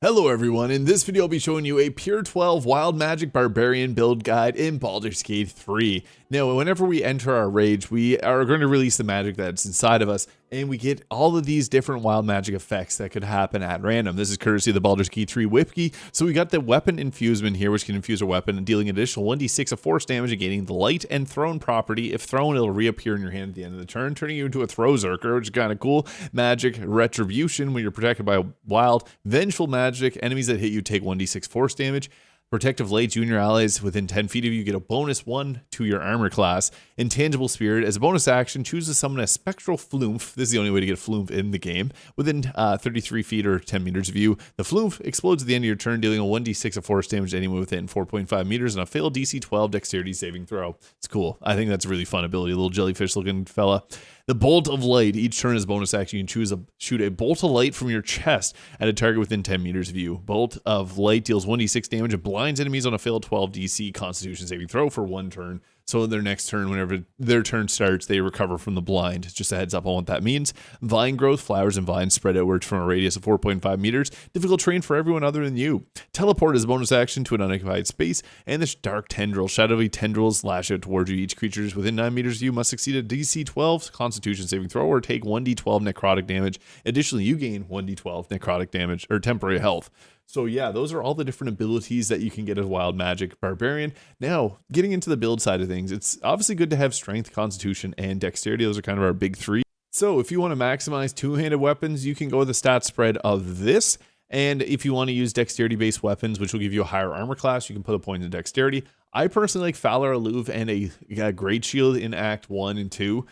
Hello everyone, in this video I'll be showing you a pure 12 wild magic barbarian build guide in Baldur's Gate 3. Now whenever we enter our rage, we are going to release the magic that's inside of us, and we get all of these different wild magic effects that could happen at random. This is courtesy of the Baldur's Gate 3 wiki. So we got the weapon infusement here, which can infuse a weapon and dealing an additional 1d6 of force damage and gaining the light and thrown property. If thrown, it'll reappear in your hand at the end of the turn, turning you into a throw zerker, which is kind of cool. Magic retribution, when you're protected by wild vengeful magic, enemies that hit you take 1d6 force damage. Protective Light, junior allies within 10 feet of you get a bonus 1 to your armor class. Intangible Spirit, as a bonus action, choose to summon a spectral flumph. This is the only way to get a flumph in the game. Within 33 feet or 10 meters of you, the flumph explodes at the end of your turn, dealing a 1d6 of force damage to anyone within 4.5 meters and a failed DC 12 dexterity saving throw. It's cool. I think that's a really fun ability. A little jellyfish looking fella. The Bolt of Light. Each turn as bonus action, you can shoot a bolt of light from your chest at a target within 10 meters of you. Bolt of Light deals 1d6 damage and blinds enemies on a failed 12 DC Constitution saving throw for one turn. So their next turn, whenever their turn starts, they recover from the blind. Just a heads up on what that means. Vine growth. Flowers and vines spread outwards from a radius of 4.5 meters. Difficult terrain for everyone other than you. Teleport is a bonus action to an unoccupied space. And this Dark Tendril. Shadowy tendrils lash out towards you. Each creature within 9 meters of you must succeed a DC 12 Constitution saving throw or take 1d12 necrotic damage. Additionally, you gain 1d12 necrotic damage or temporary health. So yeah, those are all the different abilities that you can get as Wild Magic Barbarian. Now, getting into the build side of things, it's obviously good to have Strength, Constitution, and Dexterity. Those are kind of our big three. So if you want to maximize two-handed weapons, you can go with the stat spread of this. And if you want to use Dexterity-based weapons, which will give you a higher armor class, you can put a point in Dexterity. I personally like Fowler Alluve and a Great Shield in Act 1 and 2.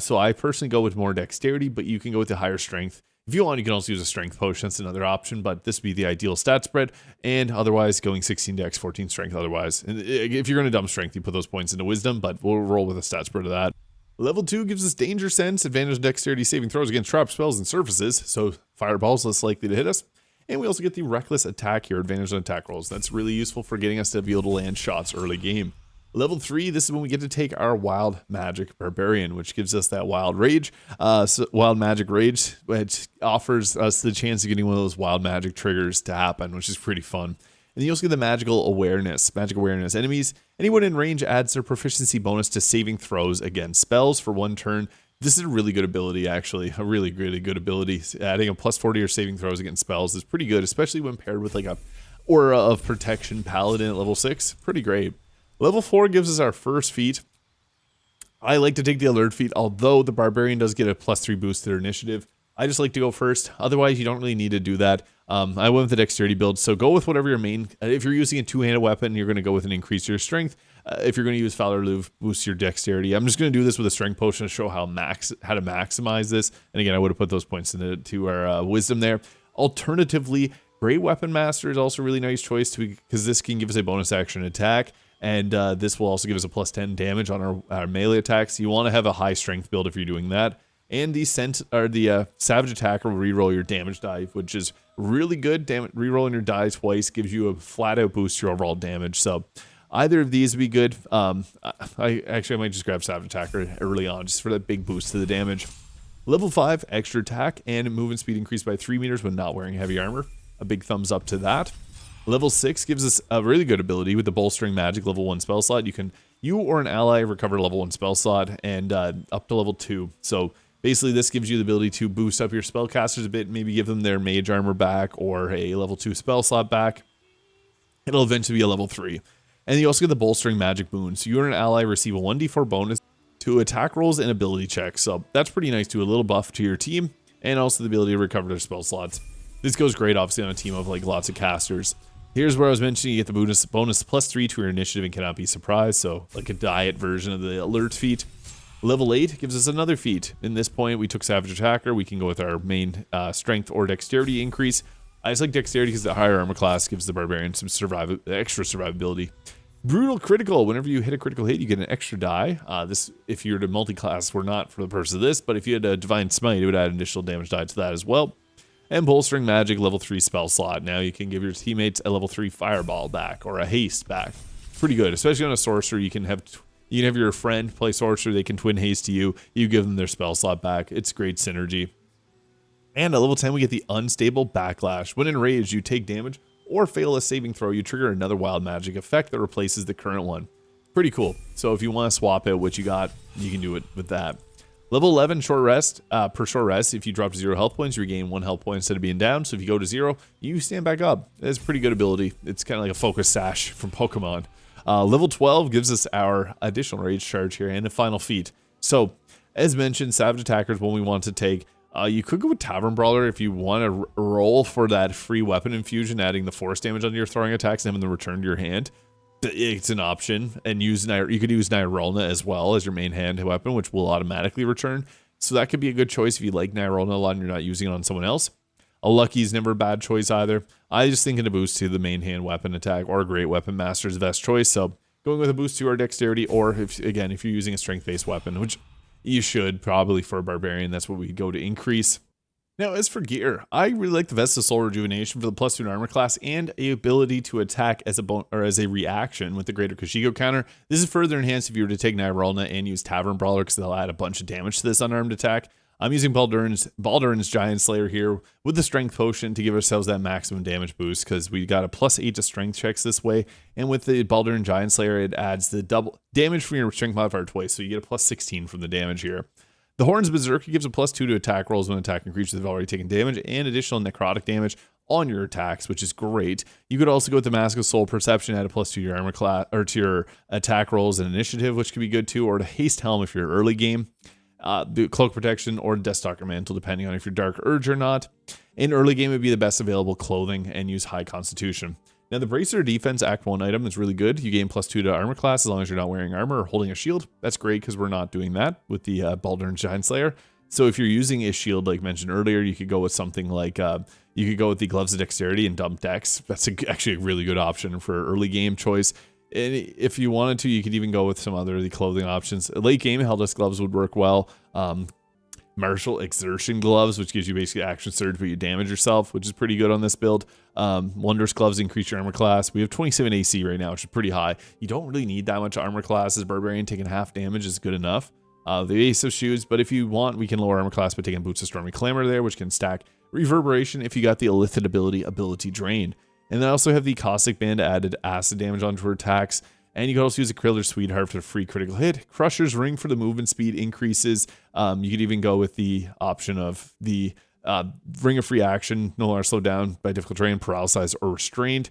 So I personally go with more Dexterity, but you can go with the higher Strength. If you want, you can also use a Strength Potion. That's another option, but this would be the ideal stat spread. And otherwise, going 16 Dex, 14 Strength otherwise. And if you're going to dump Strength, you put those points into Wisdom, but we'll roll with a stat spread of that. Level 2 gives us Danger Sense, advantage of Dexterity saving throws against trap spells and surfaces, so fireballs less likely to hit us. And we also get the Reckless Attack here, advantage on attack rolls. That's really useful for getting us to be able to land shots early game. Level 3, this is when we get to take our Wild Magic Barbarian, which gives us that Wild Rage, Wild Magic Rage, which offers us the chance of getting one of those Wild Magic triggers to happen, which is pretty fun. And you also get the Magical Awareness. Magic Awareness. Anyone in range adds their proficiency bonus to saving throws against spells for one turn. This is a really good ability, actually. A really, really good ability. Adding a plus 40 or saving throws against spells is pretty good, especially when paired with like a Aura of Protection Paladin at level 6. Pretty great. Level 4 gives us our first feat. I like to take the Alert feat, although the Barbarian does get a plus 3 boost to their initiative. I just like to go first. Otherwise, you don't really need to do that. I went with the Dexterity build, so go with whatever your main... if you're using a two-handed weapon, you're going to go with an increase to your Strength. If you're going to use Fowler Alluve, boost your Dexterity. I'm just going to do this with a Strength Potion to show how to maximize this. And again, I would have put those points into our Wisdom there. Alternatively, Great Weapon Master is also a really nice choice because this can give us a bonus action attack. And this will also give us a plus 10 damage on our melee attacks. You want to have a high strength build if you're doing that. And the Savage Attacker will reroll your damage die, which is really good. Rerolling your die twice gives you a flat out boost to your overall damage. So either of these would be good. I might just grab Savage Attacker early on just for that big boost to the damage. Level 5, extra attack and movement speed increased by 3 meters when not wearing heavy armor. A big thumbs up to that. Level 6 gives us a really good ability with the Bolstering Magic level 1 spell slot. You or an ally recover level 1 spell slot and up to level 2. So basically this gives you the ability to boost up your spellcasters a bit, maybe give them their mage armor back or a level 2 spell slot back. It'll eventually be a level 3. And you also get the Bolstering Magic boon. So you or an ally receive a 1d4 bonus to attack rolls and ability checks. So that's pretty nice too, a little buff to your team and also the ability to recover their spell slots. This goes great obviously on a team of like lots of casters. Here's where I was mentioning you get the bonus plus 3 to your initiative and cannot be surprised, so like a diet version of the Alert feat. Level 8 gives us another feat. In this point, we took Savage Attacker. We can go with our main Strength or Dexterity increase. I just like Dexterity because the higher armor class gives the Barbarian some extra survivability. Brutal Critical. Whenever you hit a critical hit, you get an extra die. This, if you were to multi-class, we're not for the purpose of this, but if you had a Divine Smite, it would add an additional damage die to that as well. And Bolstering Magic level 3 spell slot. Now you can give your teammates a level 3 Fireball back or a Haste back. Pretty good, especially on a Sorcerer. You can have your friend play Sorcerer. They can twin haste to you. You give them their spell slot back. It's great synergy. And at level 10, we get the Unstable Backlash. When enraged, you take damage or fail a saving throw, you trigger another wild magic effect that replaces the current one. Pretty cool. So if you want to swap out what you got, you can do it with that. Level 11, short rest. Per short rest, if you drop to 0 health points, you regain 1 health point instead of being down. So if you go to 0, you stand back up. It's a pretty good ability. It's kind of like a focus sash from Pokemon. Level 12 gives us our additional rage charge here and a final feat. So as mentioned, savage attackers, when we want to take, you could go with Tavern Brawler if you want to roll for that free weapon infusion, adding the force damage on your throwing attacks and having them return to your hand. It's an option, and you could use Nyrolna as well as your main hand weapon, which will automatically return. So that could be a good choice if you like Nyrolna a lot and you're not using it on someone else. A Lucky is never a bad choice either. I just think in a boost to the main hand weapon attack or a great weapon master is the best choice. So going with a boost to our dexterity, or if you're using a strength-based weapon, which you should probably for a barbarian, that's what we go to increase. Now, as for gear, I really like the Vest of Soul Rejuvenation for the +2 armor class and a ability to attack as a reaction with the Greater Kashigo counter. This is further enhanced if you were to take Nyrolna and use Tavern Brawler, because they'll add a bunch of damage to this unarmed attack. I'm using Baldur's Giant Slayer here with the Strength Potion to give ourselves that maximum damage boost, because we got a +8 to Strength checks this way, and with the Baldur's Giant Slayer, it adds the double damage from your Strength modifier twice, so you get a +16 from the damage here. The Horns Berserker gives a +2 to attack rolls when attacking creatures that have already taken damage, and additional necrotic damage on your attacks, which is great. You could also go with the Mask of Soul Perception, add a +2 to your armor class or to your attack rolls and initiative, which could be good too, or to Haste Helm if you're early game. The Cloak Protection or Deathstalker Mantle, depending on if you're Dark Urge or not. In early game, would be the best available clothing, and use High Constitution. Now, the Bracer Defense Act 1 item is really good. You gain +2 to armor class as long as you're not wearing armor or holding a shield. That's great because we're not doing that with the Baldur's Giant Slayer. So if you're using a shield, like mentioned earlier, you could go with something like, you could go with the Gloves of Dexterity and Dump Dex. That's actually a really good option for early game choice. And if you wanted to, you could even go with some other the clothing options. Late game, Helldust Gloves would work well. Martial Exertion Gloves, which gives you basically action surge, but you damage yourself, which is pretty good on this build. Wondrous Gloves increase your armor class. We have 27 AC right now, which is pretty high. You don't really need that much armor class as Barbarian. Taking half damage is good enough. The Ace of Shoes, but if you want, we can lower armor class by taking Boots of Stormy Clamor there, which can stack Reverberation if you got the Illithid ability Drain. And then I also have the Caustic Band added acid damage onto her attacks. And you can also use a Kriller's Sweetheart for a free critical hit. Crusher's Ring for the movement speed increases. You could even go with the option of the Ring of Free Action, no longer slowed down by difficult terrain, paralyzed, or restrained.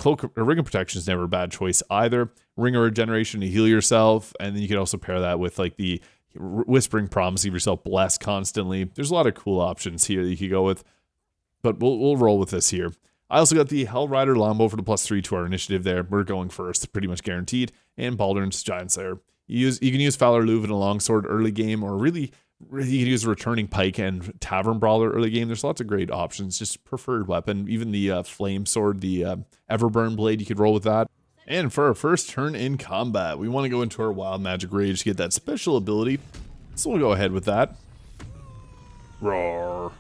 Ring of Protection is never a bad choice either. Ring of Regeneration to heal yourself. And then you could also pair that with like the Whispering Promise, leave yourself blessed constantly. There's a lot of cool options here that you could go with. But we'll roll with this here. I also got the Hell Rider Longbow for the +3 to our initiative there. We're going first, pretty much guaranteed. And Baldur's Giant Slayer. You can use Fowler Louvre and a Longsword early game, or really you can use a Returning Pike and Tavern Brawler early game. There's lots of great options, just preferred weapon. Even the Flame Sword, the Everburn Blade, you could roll with that. And for our first turn in combat, we want to go into our Wild Magic Rage to get that special ability. So we'll go ahead with that. Roar.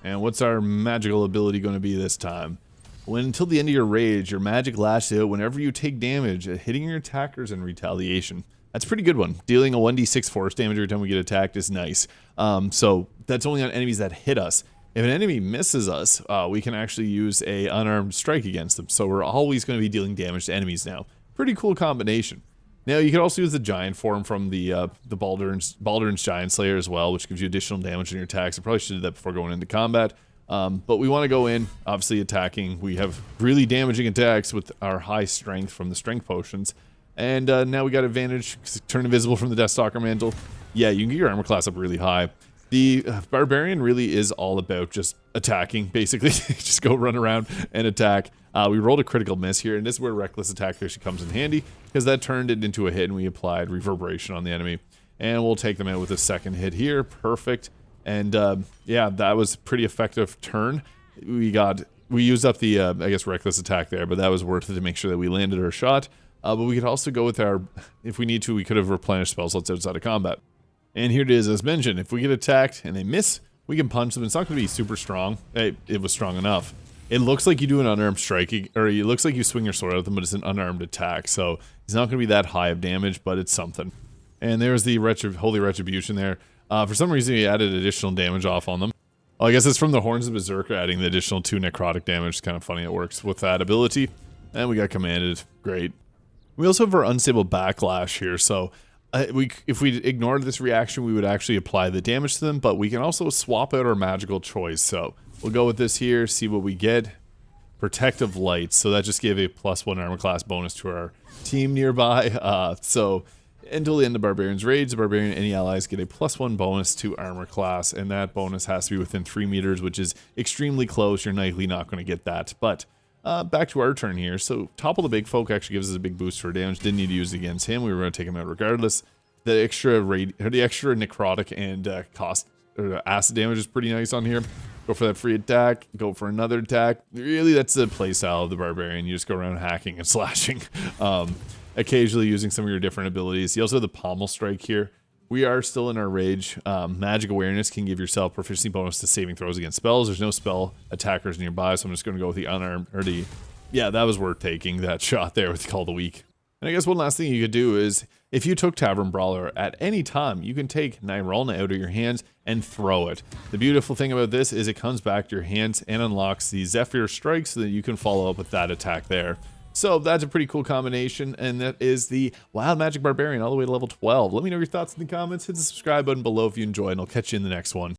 And what's our magical ability going to be this time? When until the end of your rage, your magic lashes out whenever you take damage at hitting your attackers in retaliation. That's a pretty good one. Dealing a 1d6 force damage every time we get attacked is nice. So that's only on enemies that hit us. If an enemy misses us, we can actually use a unarmed strike against them. So we're always going to be dealing damage to enemies now. Pretty cool combination. Now, you can also use the giant form from the Baldur's Giant Slayer as well, which gives you additional damage on your attacks. I probably should have done that before going into combat. But we want to go in, obviously attacking. We have really damaging attacks with our high strength from the strength potions. And now we got advantage, turn invisible from the Deathstalker Mantle. Yeah, you can get your armor class up really high. The Barbarian really is all about just attacking, basically. Just go run around and attack. We rolled a critical miss here, and this is where Reckless Attack actually comes in handy, because that turned it into a hit, and we applied Reverberation on the enemy. And we'll take them out with a second hit here. Perfect. And yeah, that was a pretty effective turn. We used up the, I guess, Reckless Attack there, but that was worth it to make sure that we landed our shot. But we could also go with our, if we need to, we could have replenished spell slots outside of combat. And here it is, as mentioned, if we get attacked and they miss, we can punch them. It's not going to be super strong. Hey, it was strong enough. It looks like you do an unarmed strike, or it looks like you swing your sword at them, but it's an unarmed attack. So it's not going to be that high of damage, but it's something. And there's the Holy Retribution there. For some reason, we added additional damage off on them. Oh, I guess it's from the Horns of Berserker, adding the additional 2 necrotic damage. It's kind of funny it works with that ability. And we got commanded. Great. We also have our unstable backlash here, so if we ignored this reaction, we would actually apply the damage to them, but we can also swap out our magical choice. So we'll go with this here, see what we get. Protective Light, so that just gave a +1 armor class bonus to our team nearby. So until the end of Barbarian's rage, the Barbarian and any allies get a +1 bonus to armor class, and that bonus has to be within 3 meters, which is extremely close. You're likely not going to get that, but back to our turn here. So Topple the Big Folk actually gives us a big boost to our damage. Didn't need to use it against him. We were going to take him out regardless. The extra necrotic and cost or acid damage is pretty nice on here. Go for that free attack. Go for another attack. Really, that's the playstyle of the Barbarian. You just go around hacking and slashing. Occasionally using some of your different abilities. You also have the Pommel Strike here. We are still in our rage. Magic Awareness can give yourself proficiency bonus to saving throws against spells. There's no spell attackers nearby, so I'm just going to go with the unarmed, or the, yeah, that was worth taking, that shot there with Call the Weak. And I guess one last thing you could do is, if you took Tavern Brawler at any time, you can take Nyralna out of your hands and throw it. The beautiful thing about this is it comes back to your hands and unlocks the Zephyr Strike so that you can follow up with that attack there. So that's a pretty cool combination, and that is the Wild Magic Barbarian all the way to level 12. Let me know your thoughts in the comments. Hit the subscribe button below if you enjoyed, and I'll catch you in the next one.